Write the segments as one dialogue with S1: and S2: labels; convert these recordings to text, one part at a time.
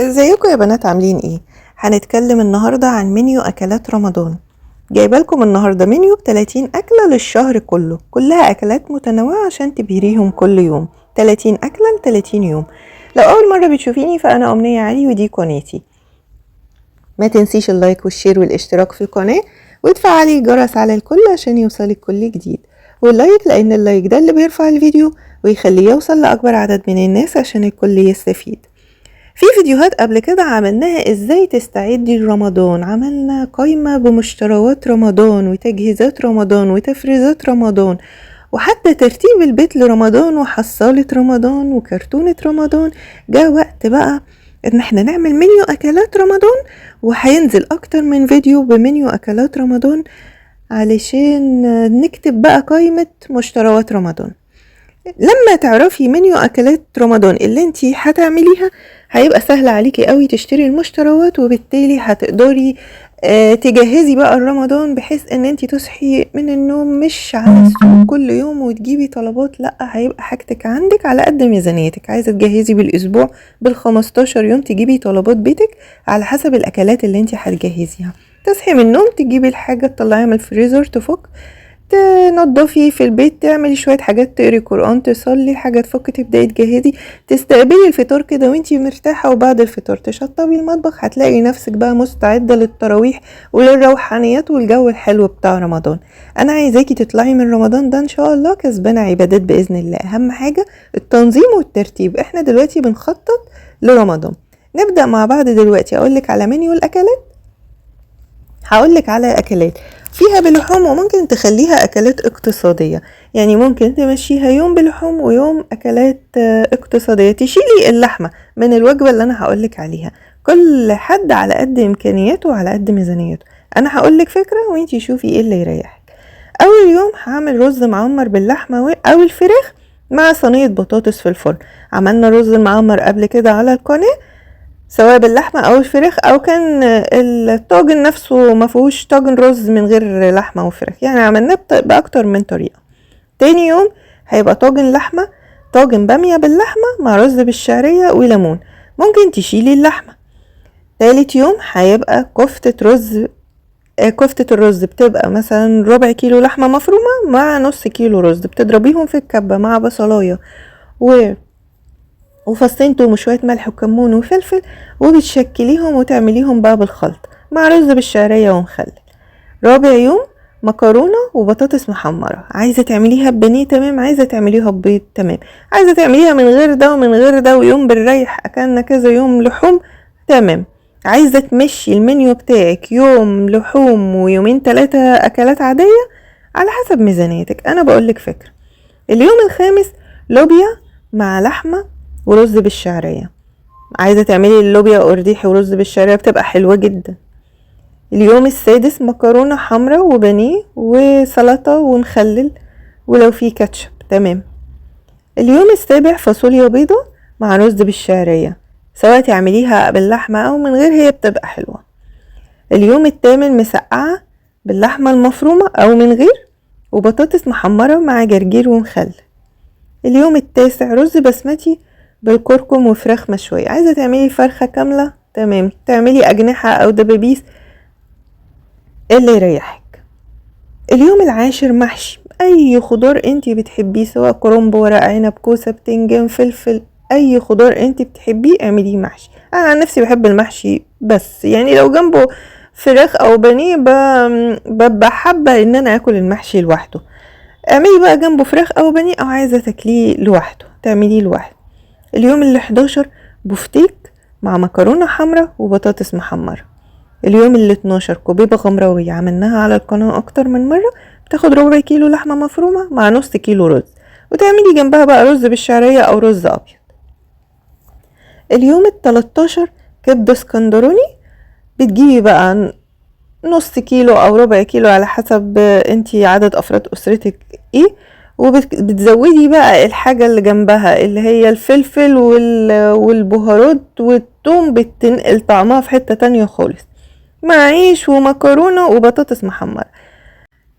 S1: ازيكم يا بنات عاملين ايه؟ هنتكلم النهاردة عن منيو اكلات رمضان. جايبالكم النهاردة منيو ب30 اكلة للشهر كله، كلها اكلات متنوعة عشان تبهريهم كل يوم. 30 اكلة ل30 يوم. لو اول مرة بتشوفيني فانا امنية علي ودي قناتي. ما تنسيش اللايك والشير والاشتراك في القناة وتفعلي الجرس على الكل عشان يوصلك كل جديد. واللايك لان اللايك ده اللي بيرفع الفيديو ويخليه يوصل لاكبر عدد من الناس عشان الكل يستفيد. في فيديوهات قبل كده عملناها ازاي تستعدي لرمضان، عملنا قائمة بمشتروات رمضان وتجهيزات رمضان وتفريزات رمضان وحتى ترتيب البيت لرمضان وحصالة رمضان وكرتونة رمضان. جاء وقت بقى ان احنا نعمل منيو اكلات رمضان، وهينزل اكتر من فيديو بمنيو اكلات رمضان علشان نكتب بقى قائمة مشتروات رمضان. لما تعرفي منيو اكلات رمضان اللي انتي هتعمليها هيبقى سهل عليكي قوي تشتري المشتروات، وبالتالي هتقدري تجهزي بقى رمضان بحيث ان انتي تصحي من النوم مش على السوق كل يوم وتجيبي طلبات، لا هيبقى حاجتك عندك على قد ميزانيتك. عايزة تجهزي بالاسبوع بال15 يوم تجيبي طلبات بيتك على حسب الاكلات اللي انتي هتجهزيها. تصحي من النوم تجيبي الحاجة تطلعيها من الفريزر، تفك، تنضفي في البيت، تعملي شوية حاجات، تقري قرآن، تصلي حاجة، تفك، تبدأي تجهزي، تستقبلي الفطار كده وانتي مرتاحة، وبعد الفطار تشطبي المطبخ، هتلاقي نفسك بقى مستعدة للتراويح وللروحانيات والجو الحلو بتاع رمضان. انا عايزاكي تطلعي من رمضان ده ان شاء الله كسبانة عبادات بإذن الله. اهم حاجة التنظيم والترتيب. احنا دلوقتي بنخطط لرمضان. نبدأ مع بعض دلوقتي. اقولك على منيو الاكلات، هقولك على اكلات فيها بلحوم وممكن تخليها اكلات اقتصادية، يعني ممكن تمشيها يوم بلحوم ويوم اكلات اقتصادية. تشيلي اللحمة من الوجبة اللي انا هقولك عليها، كل حد على قد امكانياته وعلى قد ميزانيته. انا هقولك فكرة وانتي شوفي ايه اللي يريحك. اول يوم هعمل رز معمر باللحمة او الفراخ مع صينية بطاطس في الفرن. عملنا رز معمر قبل كده على القناة، سواء باللحمة او الفراخ، او كان الطاجن نفسه ما فيهوش طاجن رز من غير لحمة وفراخ، يعني عملناه باكتر من طريقة. تاني يوم هيبقى طاجن لحمة، طاجن بامية باللحمة مع رز بالشعرية وليمون، ممكن تشيلي اللحمة. تالت يوم هيبقى كفتة رز. كفتة الرز بتبقى مثلا ربع كيلو لحمة مفرومة مع نص كيلو رز، بتضربيهم في الكبة مع بصلاية وفصين توم وشوية ملح وكمون وفلفل، وبتشكليهم وتعمليهم بقى بالخلط مع رز بالشعرية ومخلل. رابع يوم مكرونة وبطاطس محمرة، عايزة تعمليها ببانيه تمام، عايزة تعمليها ببيض تمام، عايزة تعمليها من غير ده ومن غير ده، ويوم بالريح أكلنا كذا يوم لحوم تمام. عايزة تمشي المنيو بتاعك يوم لحوم ويومين 3 أكلات عادية، على حسب ميزانيتك. أنا بقولك فكرة. اليوم الخامس لوبيا مع لحمة ورز بالشعرية، عايزة تعملي اللوبيا قرديحي ورز بالشعرية بتبقى حلوة جدا. اليوم السادس مكرونة حمرا وبانيه وسلطة ومخلل ولو في كاتشب تمام. اليوم السابع فاصوليا بيضة مع رز بالشعرية، سواء تعمليها باللحمة او من غير، هي بتبقى حلوة. اليوم الثامن مسقعة باللحمة المفرومة او من غير، وبطاطس محمرة مع جرجير ومخلل. اليوم التاسع رز بسمتي بالكركم وفراخ مشوية، عايزة تعملي فرخة كاملة تمام، تعملي أجنحة أو دبابيس اللي يريحك. اليوم العاشر محشي، أي خضار انتي بتحبيه، سواء كرنب، ورق عنب، كوسة، بتنجان، فلفل، أي خضار انتي بتحبيه اعمليه محشي. أنا عن نفسي بحب المحشي، بس يعني لو جنبه فراخ أو بانيه ببقى حابة إن أنا أكل المحشي لوحده. اعملي بقى جنبه فراخ أو بانيه، أو عايزة تاكليه لوحده تعمليه لوحده. اليوم ال11 بفتيك مع مكرونة حمرا وبطاطس محمرة. اليوم ال12 كوبيبة غمراوية، عملناها على القناة اكتر من مرة، بتاخد ربع كيلو لحمة مفرومة مع نص كيلو رز، وتعملي جنبها بقى رز بالشعرية او رز ابيض. اليوم ال13 كبدة اسكندراني، بتجيبي بقى نص كيلو او ربع كيلو على حسب انتي عدد افراد اسرتك ايه، وبتزودي بقى الحاجة اللي جنبها اللي هي الفلفل والبهارات والثوم، بتنقل طعمها في حتة تانية خالص، مع عيش ومكرونة وبطاطس محمرة.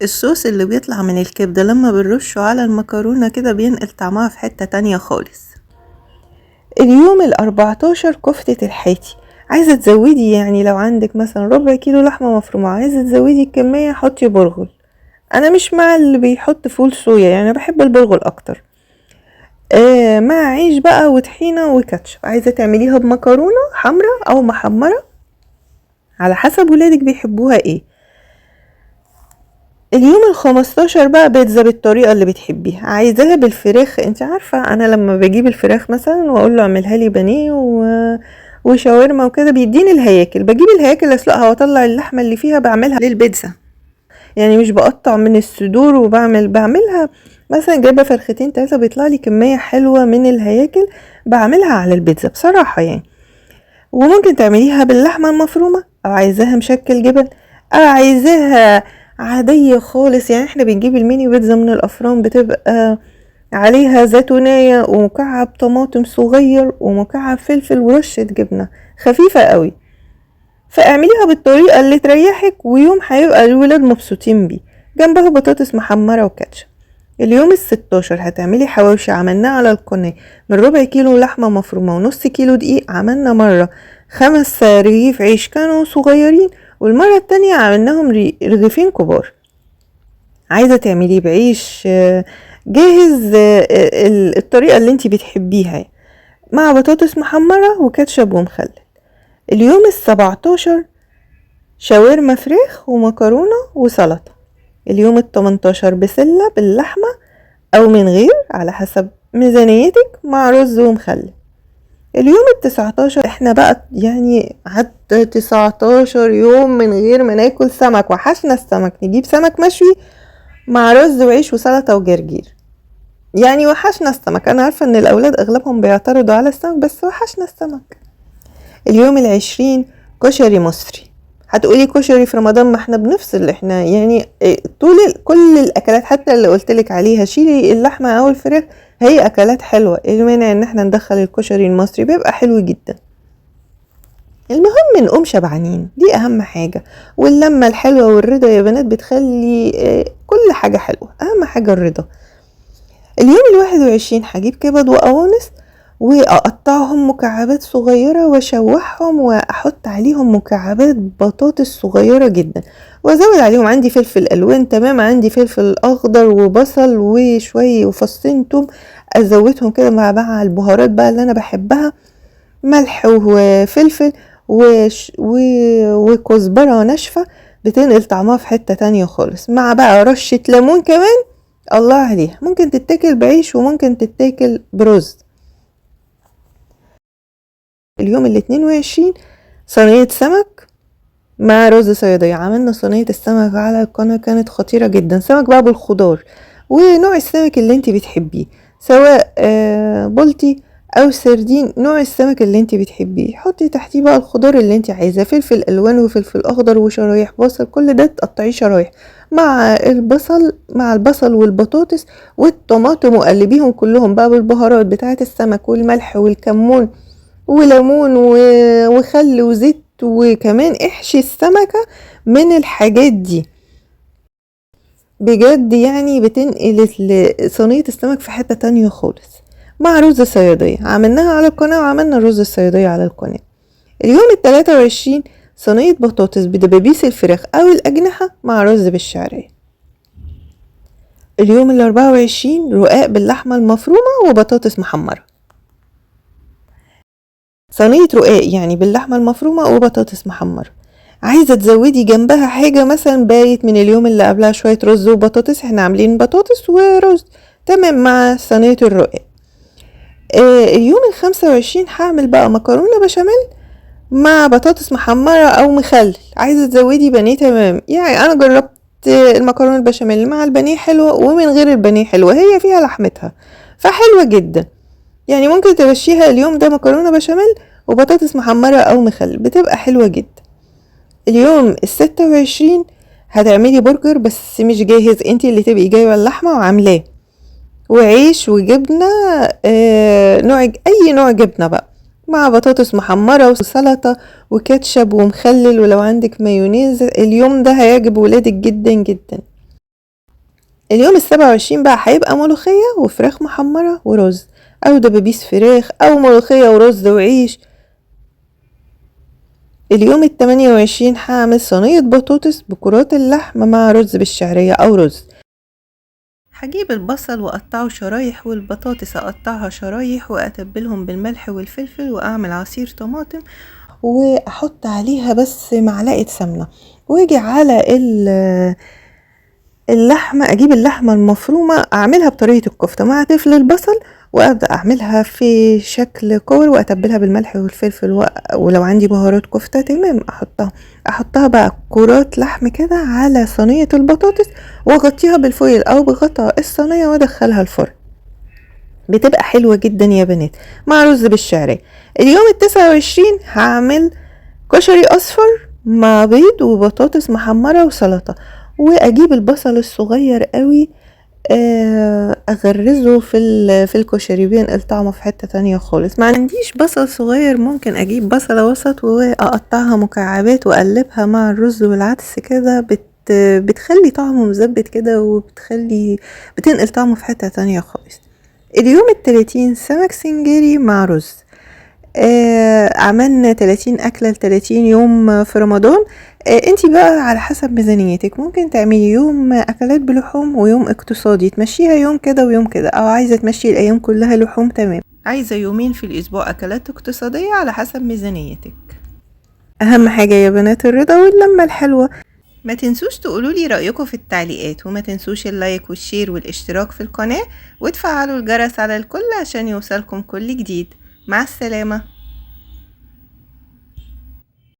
S1: الصوص اللي بيطلع من الكبدة لما بنرشه على المكرونة كده بينقل طعمها في حتة تانية خالص. اليوم ال14 كفتة الحاتي. عايزة تزودي يعني لو عندك مثلا ربع كيلو لحمة مفرومة عايزة تزودي الكمية حطي برغل. انا مش مع اللي بيحط فول صويا، يعني بحب البرغل اكتر. مع عيش بقى وطحينة وكاتشب. عايزة تعمليها بمكرونة حمرا او محمرة على حسب ولادك بيحبوها ايه. اليوم ال15 بقى بيتزا بالطريقة اللي بتحبيها. عايزاها بالفراخ، انت عارفة انا لما بجيب الفراخ مثلا واقول له اعملها لي بانيه وشاورما وكده بيديني الهياكل، بجيب الهياكل اسلقها واطلع اللحمة اللي فيها بعملها للبيتزا. يعني مش بقطع من الصدور بعملها مثلا جايبة فرختين 3 بيطلع لي كمية حلوة من الهياكل بعملها على البيتزا بصراحة يعني. وممكن تعمليها باللحمة المفرومة او عايزاها مشكل جبن او عايزاها عادية خالص. يعني احنا بنجيب الميني بيتزا من الافران بتبقى عليها زيتونية ومكعب طماطم صغير ومكعب فلفل ورشة جبنة خفيفة قوي. فاعمليها بالطريقة اللي تريحك ويوم هيبقى الولاد مبسوطين بيه. جنبها بطاطس محمرة وكاتشب. اليوم ال16 هتعملي حواوشي عملناه على القناة من ربع كيلو لحمة مفرومة ونص كيلو دقيق. عملنا مرة 5 رغيف عيش كانوا صغيرين والمرة التانية عملناهم رغيفين كبار. عايزة تعمليه بعيش جاهز الطريقة اللي انتي بتحبيها مع بطاطس محمرة وكاتشب ومخلل. اليوم ال17 شاورما فراخ ومكرونة وسلطة. اليوم ال18 بسلة باللحمة او من غير على حسب ميزانيتك مع رز ومخلل. اليوم ال19 احنا بقى يعني عدى 19 يوم من غير ما ناكل سمك. وحشنا السمك، نجيب سمك مشوي مع رز وعيش وسلطة وجرجير. يعني وحشنا السمك. انا عارفة ان الاولاد اغلبهم بيعترضوا على السمك بس وحشنا السمك. اليوم ال20 كشري مصري. هتقولي كشري في رمضان؟ ما احنا بنفصل احنا يعني طول كل الاكلات حتى اللي قلتلك عليها شيلي اللحمة او الفراخ هي اكلات حلوة. المانع ان احنا ندخل الكشري المصري بيبقى حلو جدا. المهم نقوم شبعانين، دي اهم حاجة. واللمة الحلوة والرضا يا بنات بتخلي كل حاجة حلوة. اهم حاجة الرضا. اليوم ال21 هجيب كبد وقوانص واقطعهم مكعبات صغيرة واشوحهم واحط عليهم مكعبات بطاطس صغيرة جدا وازود عليهم عندي فلفل الوان تمام، عندي فلفل اخضر وبصل وشوية وفصين توم ازودهم كده مع البهارات بقى اللي انا بحبها، ملح وفلفل وكزبرة ناشفة بتنقل طعمها في حتة تانية خالص، مع بقى رشة ليمون كمان الله عليها. ممكن تتاكل بعيش وممكن تتاكل برز. اليوم ال22 صينية سمك مع رز صيادية. عملنا صينية السمك على القناة كانت خطيرة جدا. سمك بقى بالخضار ونوع السمك اللي انت بتحبيه سواء بلطي او سردين، نوع السمك اللي انت بتحبيه حطي تحتيه بقى الخضار اللي انت عايزاه، فلفل الوان وفلفل اخضر وشرايح بصل، كل ده تقطعيه شرايح مع البصل والبطاطس والطماطم وقلبيهم كلهم بقى بالبهارات بتاعه السمك والملح والكمون وليمون وخل وزيت، وكمان احشي السمكة من الحاجات دي. بجد يعني بتنقل صينية السمك في حتة تانية خالص. مع رز صيادية عملناها على القناة وعملنا الرز الصيادية على القناة. اليوم ال23 صينية بطاطس بدبابيس الفراخ او الاجنحة مع رز بالشعرية. اليوم ال24 رقاق باللحمة المفرومة وبطاطس محمرة. صينية رقاق يعني باللحمة المفرومة وبطاطس محمرة. عايزة تزودي جنبها حاجة مثلا بايت من اليوم اللي قبلها شوية رز وبطاطس، احنا عاملين بطاطس ورز تمام مع صينية الرقاق. اليوم ال25 هعمل بقى مكرونة بشاميل مع بطاطس محمرة او مخلل. عايزة تزودي بانيه تمام. يعني انا جربت المكرونة البشاميل مع البانيه حلوة ومن غير البانيه حلوة، هي فيها لحمتها فحلوة جدا. يعني ممكن تمشيها اليوم ده مكرونة بشاميل وبطاطس محمرة او مخلل بتبقى حلوة جدا. اليوم ال26 هتعملي برجر بس مش جاهز، انتي اللي تبقي جايبه اللحمه وعاملاه وعيش وجبنه اي نوع جبنه بقى مع بطاطس محمره وسلطه وكاتشب ومخلل ولو عندك مايونيز. اليوم ده هيعجب ولادك جدا جدا. اليوم ال27 بقى هيبقى ملوخيه وفراخ محمره ورز أو دبابيس فراخ أو ملوخية ورز وعيش. اليوم ال28 هعمل صينية بطاطس بكرات اللحم مع رز بالشعرية أو رز. هجيب البصل وأقطعه شرايح والبطاطس أقطعها شرايح وأتبلهم بالملح والفلفل وأعمل عصير طماطم وأحط عليها بس معلقة سمنة، واجي على اللحمة أجيب اللحمة المفرومة أعملها بطريقة الكفتة مع تفل البصل، وأبدأ أعملها في شكل كور وأتبلها بالملح والفلفل ولو عندي بهارات كفتة تمام أحطها بقى كرات لحم كده على صينية البطاطس وأغطيها بالفويل أو بغطاء الصينية وأدخلها الفرن. بتبقى حلوة جدا يا بنات مع رز بالشعرية. اليوم ال29 هعمل كشري أصفر مع بيض وبطاطس محمرة وسلطة، واجيب البصل الصغير قوي اغرزه في الكشري بينقل طعمه في حتة تانية خالص. ما عنديش بصل صغير ممكن اجيب بصلة وسط واقطعها مكعبات واقلبها مع الرز والعدس كده بتخلي طعمه مزبت كده بتنقل طعمه في حتة تانية خالص. اليوم ال30 سمك سنجاري مع رز. عملنا 30 أكلة ل30 يوم في رمضان. انتي بقى على حسب ميزانيتك ممكن تعملي يوم أكلات بلحوم ويوم اقتصادي، تمشيها يوم كده ويوم كده، أو عايزة تمشي الأيام كلها لحوم تمام، عايزة يومين في الأسبوع أكلات اقتصادية على حسب ميزانيتك. أهم حاجة يا بنات الرضا واللمة الحلوة. ما تنسوش تقولولي رأيكم في التعليقات، وما تنسوش اللايك والشير والاشتراك في القناة وتفعلوا الجرس على الكل عشان يوصلكم كل جديد. مع السلامة.